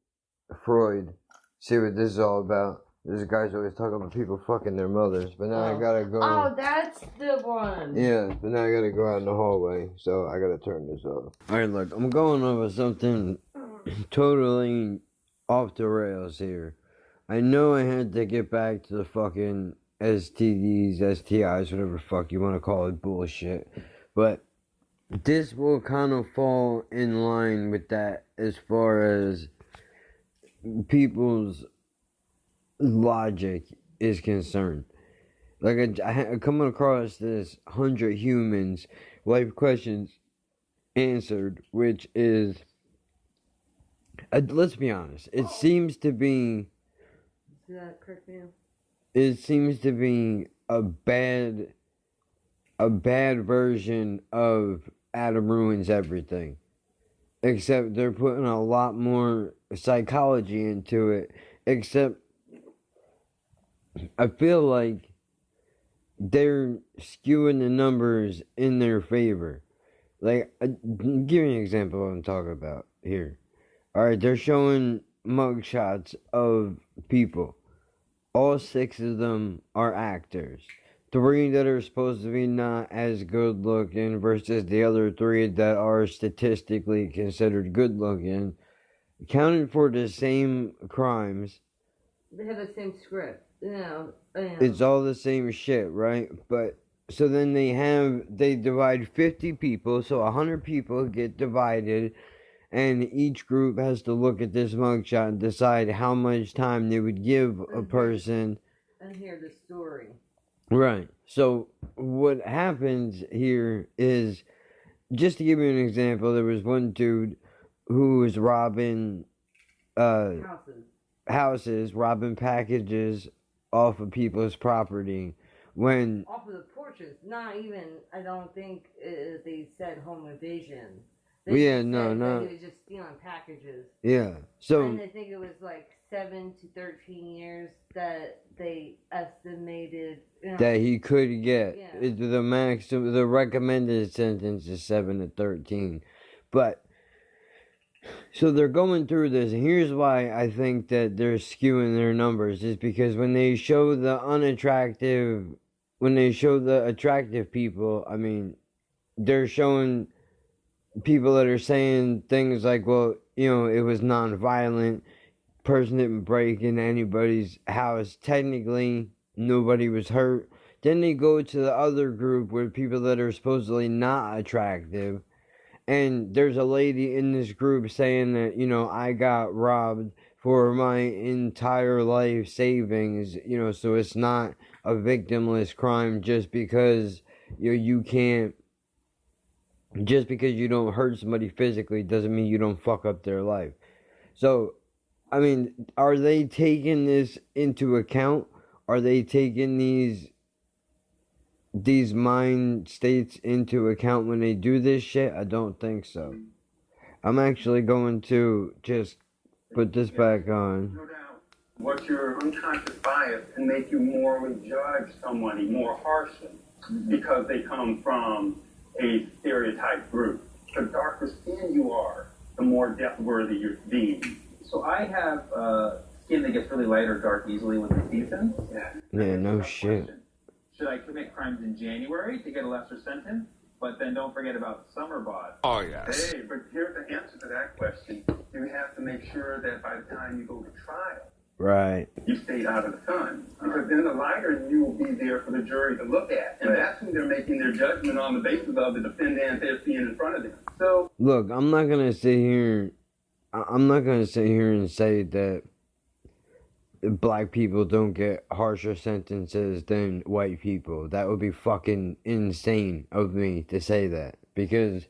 Freud. See what this is all about. This guy's always talking about people fucking their mothers, but now I gotta go. Oh, that's the one. Yeah, but now I gotta go out in the hallway, so I gotta turn this off. Alright, look, I'm going over something totally off the rails here. I know I had to get back to the fucking STDs, STIs, whatever the fuck you want to call it, bullshit. But this will kind of fall in line with that as far as people's logic is concerned. Like I coming across this 100 humans life questions answered, which is let's be honest. It seems to be. Is that correct, ma'am? It seems to be a bad version of Adam Ruins Everything. Except they're putting a lot more psychology into it. Except I feel like they're skewing the numbers in their favor. Like, give me an example of what I'm talking about here. Alright, they're showing mugshots of people. All 6 of them are actors. 3 that are supposed to be not as good looking versus the other 3 that are statistically considered good looking. Accounted for the same crimes. They have the same script. It's all the same shit, right? But so then they divide 50 people, so 100 people get divided, and each group has to look at this mugshot and decide how much time they would give a person. And hear the story. Right. So what happens here is, just to give you an example, there was one dude who was robbing houses, robbing packages off of people's property. When off of the porches, not even. I don't think they said home invasion. He was just stealing packages. Yeah. So. And I think it was like 7 to 13 years that they estimated that he could get. Yeah. The recommended sentence is 7 to 13. But so they're going through this, and here's why I think that they're skewing their numbers, is because when they show the attractive people, I mean, they're showing people that are saying things like, well, it was non-violent, person didn't break into anybody's house, technically nobody was hurt. Then they go to the other group with people that are supposedly not attractive, and there's a lady in this group saying that, I got robbed for my entire life savings, so it's not a victimless crime just because you can't. Just because you don't hurt somebody physically doesn't mean you don't fuck up their life. So, I mean, are they taking this into account? Are they taking these mind states into account when they do this shit? I don't think so. I'm actually going to just put this back on. What your unconscious bias can make you morally judge somebody more harshly because they come from a stereotype group. The darker skin you are, the more death-worthy you're deemed. So I have skin that gets really light or dark easily with the season. Yeah, no shit. Should I commit crimes in January to get a lesser sentence? But then don't forget about summer bod. Oh, yes. Hey, but here's the answer to that question. You have to make sure that by the time you go to trial, right, you stayed out of the sun. Because then the lighter you will be there for the jury to look at. And that's when they're making their judgment on the basis of the defendant they're seeing in front of them. So look, I'm not gonna sit here and say that black people don't get harsher sentences than white people. That would be fucking insane of me to say that, because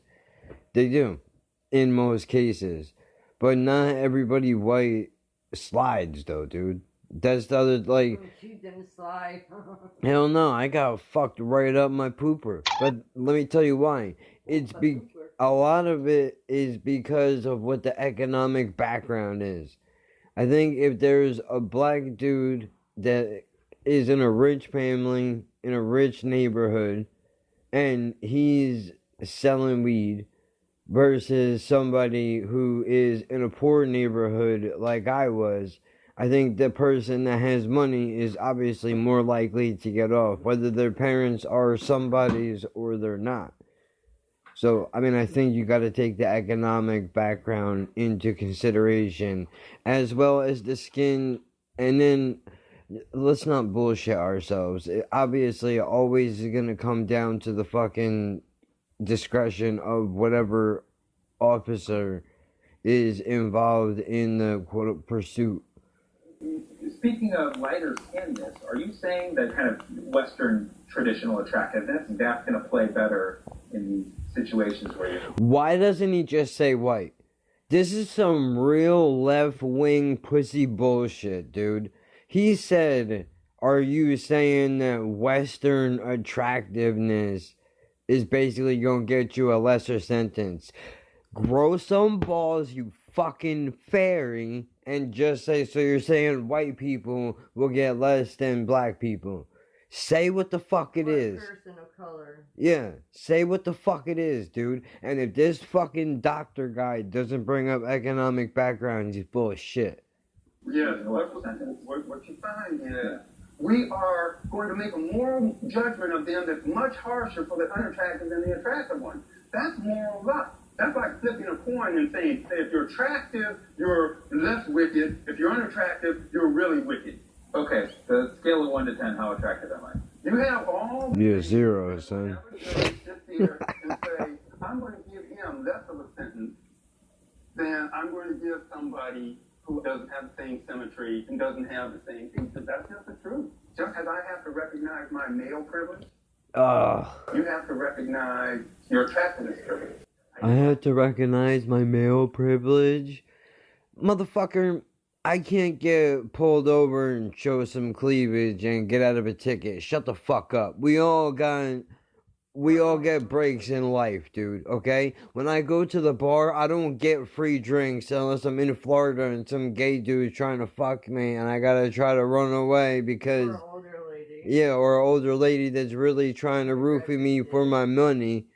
they do in most cases. But not everybody white slides though, dude. That's the other, like, you didn't slide. hell no, I got fucked right up my pooper. But let me tell you why. A lot of it is because of what the economic background is. I think if there's a black dude that is in a rich family, in a rich neighborhood, and he's selling weed, versus somebody who is in a poor neighborhood like I was, I think the person that has money is obviously more likely to get off, whether their parents are somebody's or they're not. So, I mean, I think you got to take the economic background into consideration, as well as the skin, and then let's not bullshit ourselves. Obviously, always is going to come down to the fucking discretion of whatever officer is involved in the quote pursuit. Speaking of lighter skinness, are you saying that kind of Western traditional attractiveness, that's going to play better in these situations where you're... Why doesn't he just say white? This is some real left-wing pussy bullshit, dude. He said, are you saying that Western attractiveness is basically going to get you a lesser sentence? Grow some balls, you fucking fairy, and just say, so you're saying white people will get less than black people. Say what the fuck it is. Person of color. Yeah, say what the fuck it is, dude. And if this fucking doctor guy doesn't bring up economic background, he's full of shit. Yes, what you find is we are going to make a moral judgment of them that's much harsher for the unattractive than the attractive one. That's moral luck. That's like flipping a coin and saying, if you're attractive, you're less wicked. If you're unattractive, you're really wicked. Okay, the scale of 1 to 10, how attractive am I? You have all... You're 0, son. Sit there and say, I'm going to give him less of a sentence than I'm going to give somebody who doesn't have the same symmetry and doesn't have the same features. That's just the truth. Just as I have to recognize my male privilege, you have to recognize your attractiveness privilege. I have to recognize my male privilege. Motherfucker, I can't get pulled over and show some cleavage and get out of a ticket. Shut the fuck up. We all get breaks in life, dude, okay? When I go to the bar, I don't get free drinks unless I'm in Florida and some gay dude trying to fuck me and I gotta try to run away because... Or an older lady. Yeah, or an older lady that's really trying to roofie me for my money.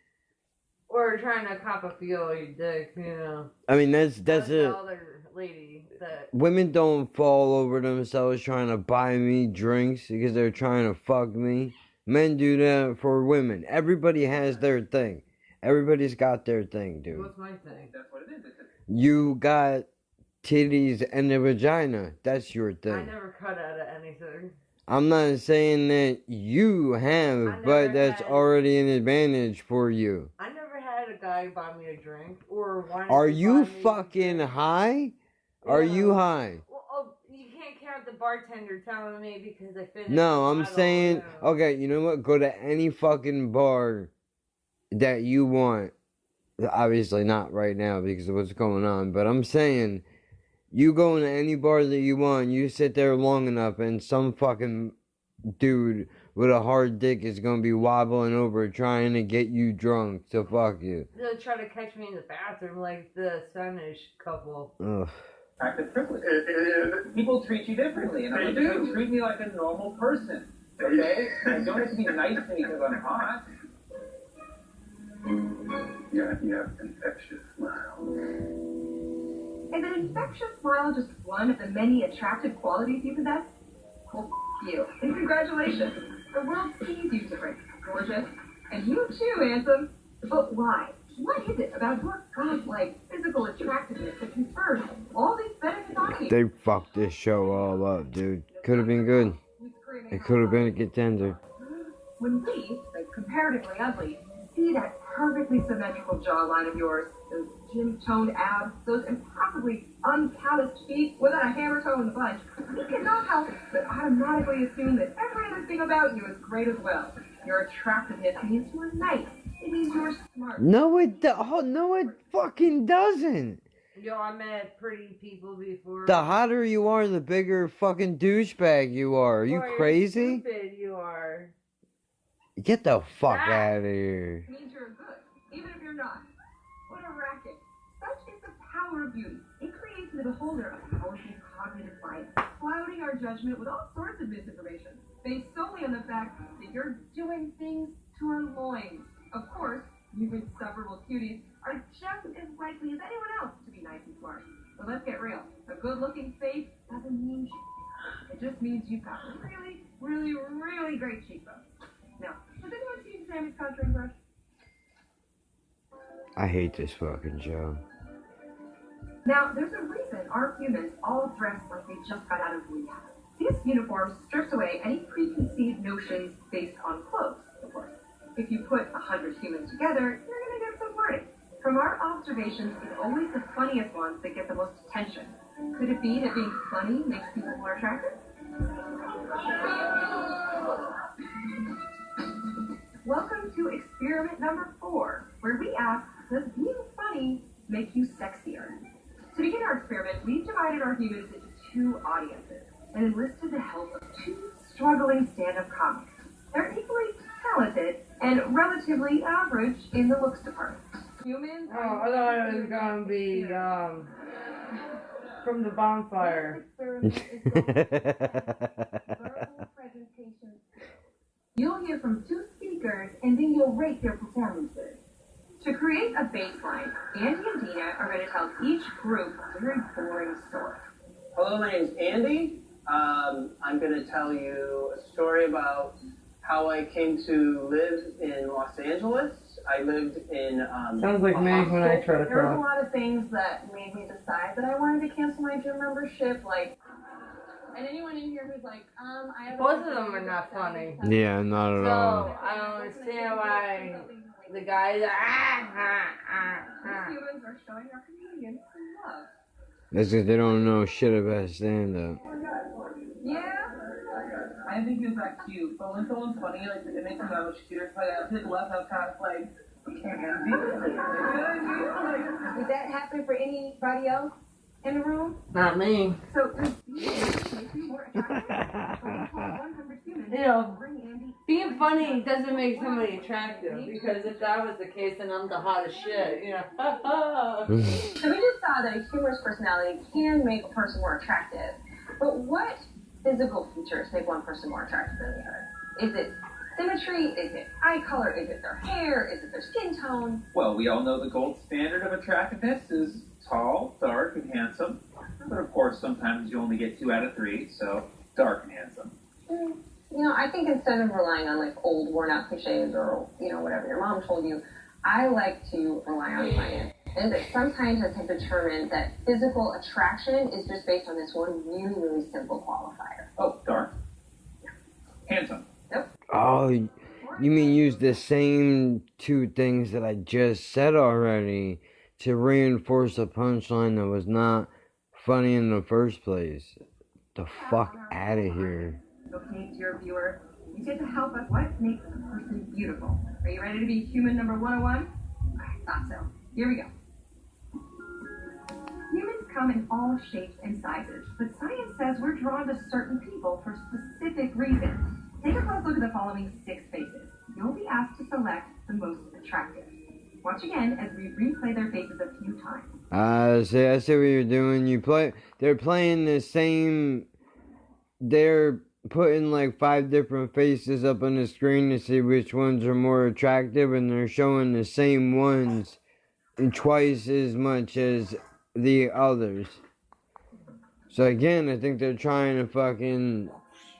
Or trying to cop a feel of your dick, you know. I mean, that's it. The older lady that... Women don't fall over themselves trying to buy me drinks because they're trying to fuck me. Men do that for women. Everybody has their thing. Everybody's got their thing, dude. What's my thing? That's what it is. You got titties and a vagina. That's your thing. I never cut out of anything. I'm not saying that you have, but that's already an advantage for you. I never had a guy buy me a drink or wanted Are to you buy me fucking high? Yeah. Are you high? Well, you can't count the bartender telling me because I finished. No, I'm saying, okay, you know what? Go to any fucking bar that you want. Obviously not right now because of what's going on, but I'm saying, you go into any bar that you want, you sit there long enough, and some fucking dude with a hard dick is gonna be wobbling over trying to get you drunk to fuck you. They'll try to catch me in the bathroom like the Spanish couple. Ugh. Active privilege. People treat you differently, and I do. Treat me like a normal person, okay? You don't have to be nice to me because I'm hot. Yeah, you have an infectious smile. Is an infectious smile just one of the many attractive qualities you possess? Well, you. And congratulations. The world sees you different, gorgeous, and you too, handsome. But why? What is it about your godlike physical attractiveness that confers all these benefits on you? They fucked this show all up, dude. Could have been good. It could have been a contender. When we, the comparatively ugly, see that perfectly symmetrical jawline of yours, those gym-toned abs, those impossibly uncalloused feet without a hammer toe in the bunch, we cannot help but automatically assume that every other thing about you is great as well. Your attractiveness means you are nice. It means you are smart. No, it fucking doesn't. Yo, I met pretty people before. The hotter you are, the bigger fucking douchebag you are. Are you crazy? Stupid you are. Get the fuck out of here. It means you're good, even if you're not. What a racket. Such is the power of beauty. It creates in the beholder a powerful cognitive bias, clouding our judgment with all sorts of misinformation, based solely on the fact that you're doing things to our loins. Of course, you insufferable cuties are just as likely as anyone else to be nice and smart. But let's get real. A good-looking face doesn't mean shit. It just means you've got really, really, really great cheekbones. Now, has anyone seen Sammy's contouring brush? I hate this fucking show. Now, there's a reason our humans all dress like they just got out of rehab. This uniform strips away any preconceived notions based on clothes, of course. If you put 100 humans together, you're going to get some party. From our observations, it's always the funniest ones that get the most attention. Could it be that being funny makes people more attractive? Welcome to experiment number 4, where we ask, does being funny make you sexier? To begin our experiment, we've divided our humans into 2 audiences and enlisted the help of 2 struggling stand-up comics. They're equally talented and relatively average in the looks department. Humans. Oh, I thought it was gonna be from the bonfire. You'll hear from 2 speakers and then you'll rate their performances. To create a baseline, Andy and Dina are going to tell each group a very boring story. Hello, my name's Andy. I'm going to tell you a story about how I came to live in Los Angeles. I lived in Sounds like me when I try to There was a talk. lot of things that made me decide that I wanted to cancel my gym membership, like. And anyone in here who's like, I have. Both of them are not funny. Yeah, not at all. So I don't understand why the guys Humans are showing our comedians some love. That's because they don't know shit about stand-up. Yeah. I didn't think he was that cute, but when someone's funny, like, it makes them that much cuter. So I picked left, I was kind of like, Did that happen for anybody else in the room? Not me. So, make you more attractive? 100 humans. You know, being funny doesn't make somebody attractive, because if that was the case, then I'm the hottest shit, you know. So we just saw that a humorous personality can make a person more attractive. But what physical features make one person more attractive than the other? Is it symmetry? Is it eye color? Is it their hair? Is it their skin tone? Well, we all know the gold standard of attractiveness is tall, dark, and handsome. But of course, sometimes you only get 2 out of 3, so dark and handsome. You know, I think instead of relying on like old worn out cliches or, you know, whatever your mom told you, I like to rely on science. And that some scientists have determined that physical attraction is just based on this one really, really simple qualifier. Oh, dark. Handsome. Yep. Oh, you mean use the same 2 things that I just said already to reinforce a punchline that was not funny in the first place? The fuck out of here. Okay, dear viewer, you get to help us. What makes a person beautiful? Are you ready to be human number 101? I thought so. Here we go. Humans come in all shapes and sizes, but science says we're drawn to certain people for specific reasons. Take a close look at the following 6 faces. You'll be asked to select the most attractive. Watch again as we replay their faces a few times. I see what you're doing. They're playing the same, they're putting like 5 different faces up on the screen to see which ones are more attractive, and they're showing the same ones twice as much as the others. So again, I think they're trying to fucking,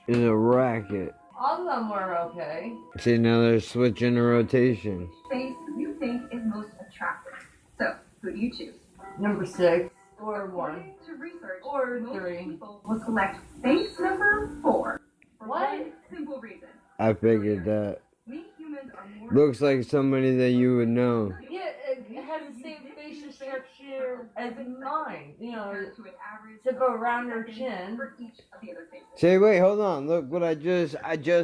is a racket. All of them were okay. See, now they're switching the rotation. Face you think is most attractive. So, who do you choose? Number 6 or 1 According to research, or most 3. people will select face number 4 for What? one simple reason. I figured that. We humans are more. Looks like somebody that you would know. Yeah, it has the same facial structure as mine. You know, except for a rounder chin. For each of the other faces. Say, wait, hold on. Look what I just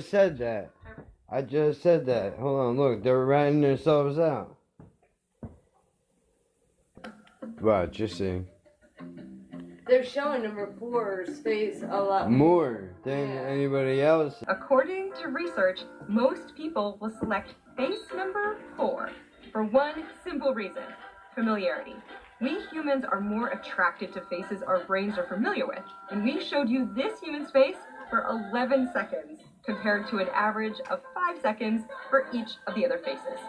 said that. I just said that. Hold on, look, they're ratting themselves out. Wow, just see. They're showing number 4's face a lot More than anybody else. According to research, most people will select face number 4 for one simple reason: familiarity. We humans are more attracted to faces our brains are familiar with, and we showed you this human's face for 11 seconds, compared to an average of 5 seconds for each of the other faces.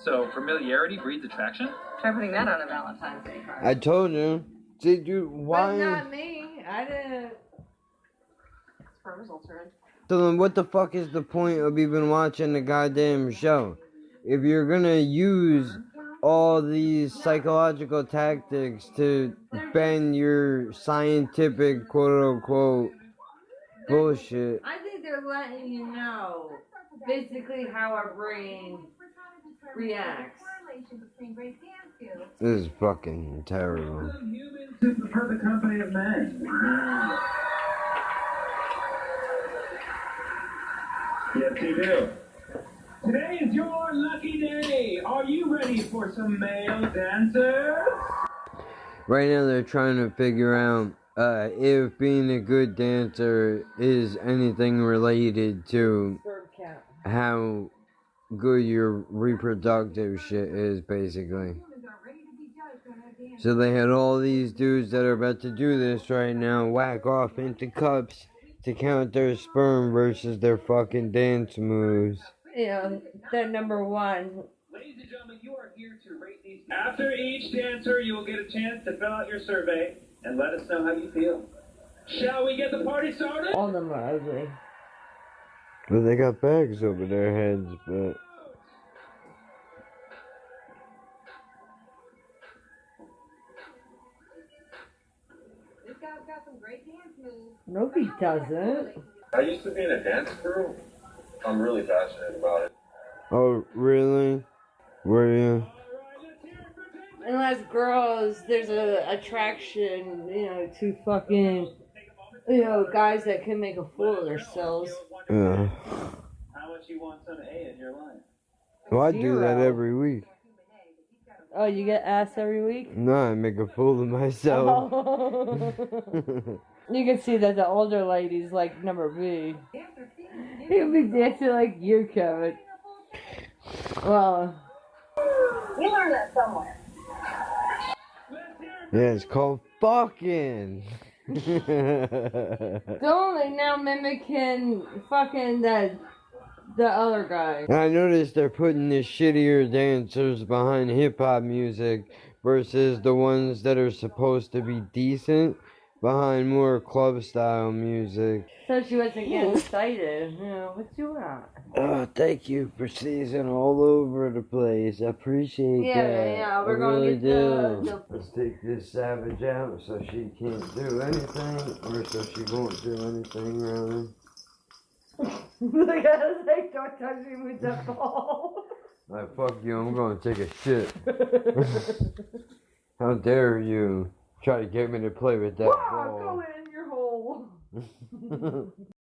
So, familiarity breeds attraction? Try putting that on a Valentine's Day card. I told you. See, dude, why? But not me. I didn't. For results are in. So then what the fuck is the point of even watching the goddamn show? If you're gonna use all these psychological tactics to bend your scientific quote-unquote bullshit. I think they're letting you know basically how our brain reacts. correlation between great dance skills. This is fucking terrible. Humans to the perfect company of men. Yes, you do. Today is your lucky day. Are you ready for some male dancers? Right now they're trying to figure out if being a good dancer is anything related to how good your reproductive shit is, basically. So they had all these dudes that are about to do this right now whack off into cups to count their sperm versus their fucking dance moves. You know, they're number one. Ladies and gentlemen, you are here to rate these. After each dancer, you will get a chance to fill out your survey and let us know how you feel. Shall we get the party started? All of them are ugly. Well, they got bags over their heads, but... This guy's got some great dance moves. No, he doesn't. I used to be in a dance crew. I'm really passionate about it. Oh, really? Were you? Unless girls, there's a attraction, you know, to fucking, you know, guys that can make a fool of themselves. Yeah. How much you want some A in your life? Well, I do that every week. Oh, you get ass every week? No, I make a fool of myself. Oh. You can see that the older ladies like number B. He'll be dancing like you, Kevin. Well, We learned that somewhere. Yeah, it's called fucking. they're only now mimicking fucking the other guy. I noticed they're putting the shittier dancers behind hip-hop music versus the ones that are supposed to be decent behind more club-style music. So she wasn't getting excited. You know, what you want? Oh, thank you for season all over the place. I appreciate that. Yeah, we're I gonna really get do. Let's take this savage out so she can't do anything, or so she won't do anything, rather. Look at us, like, don't touch me with that ball. Like, fuck you, I'm gonna take a shit. How dare you try to get me to play with that ball. Go in your hole.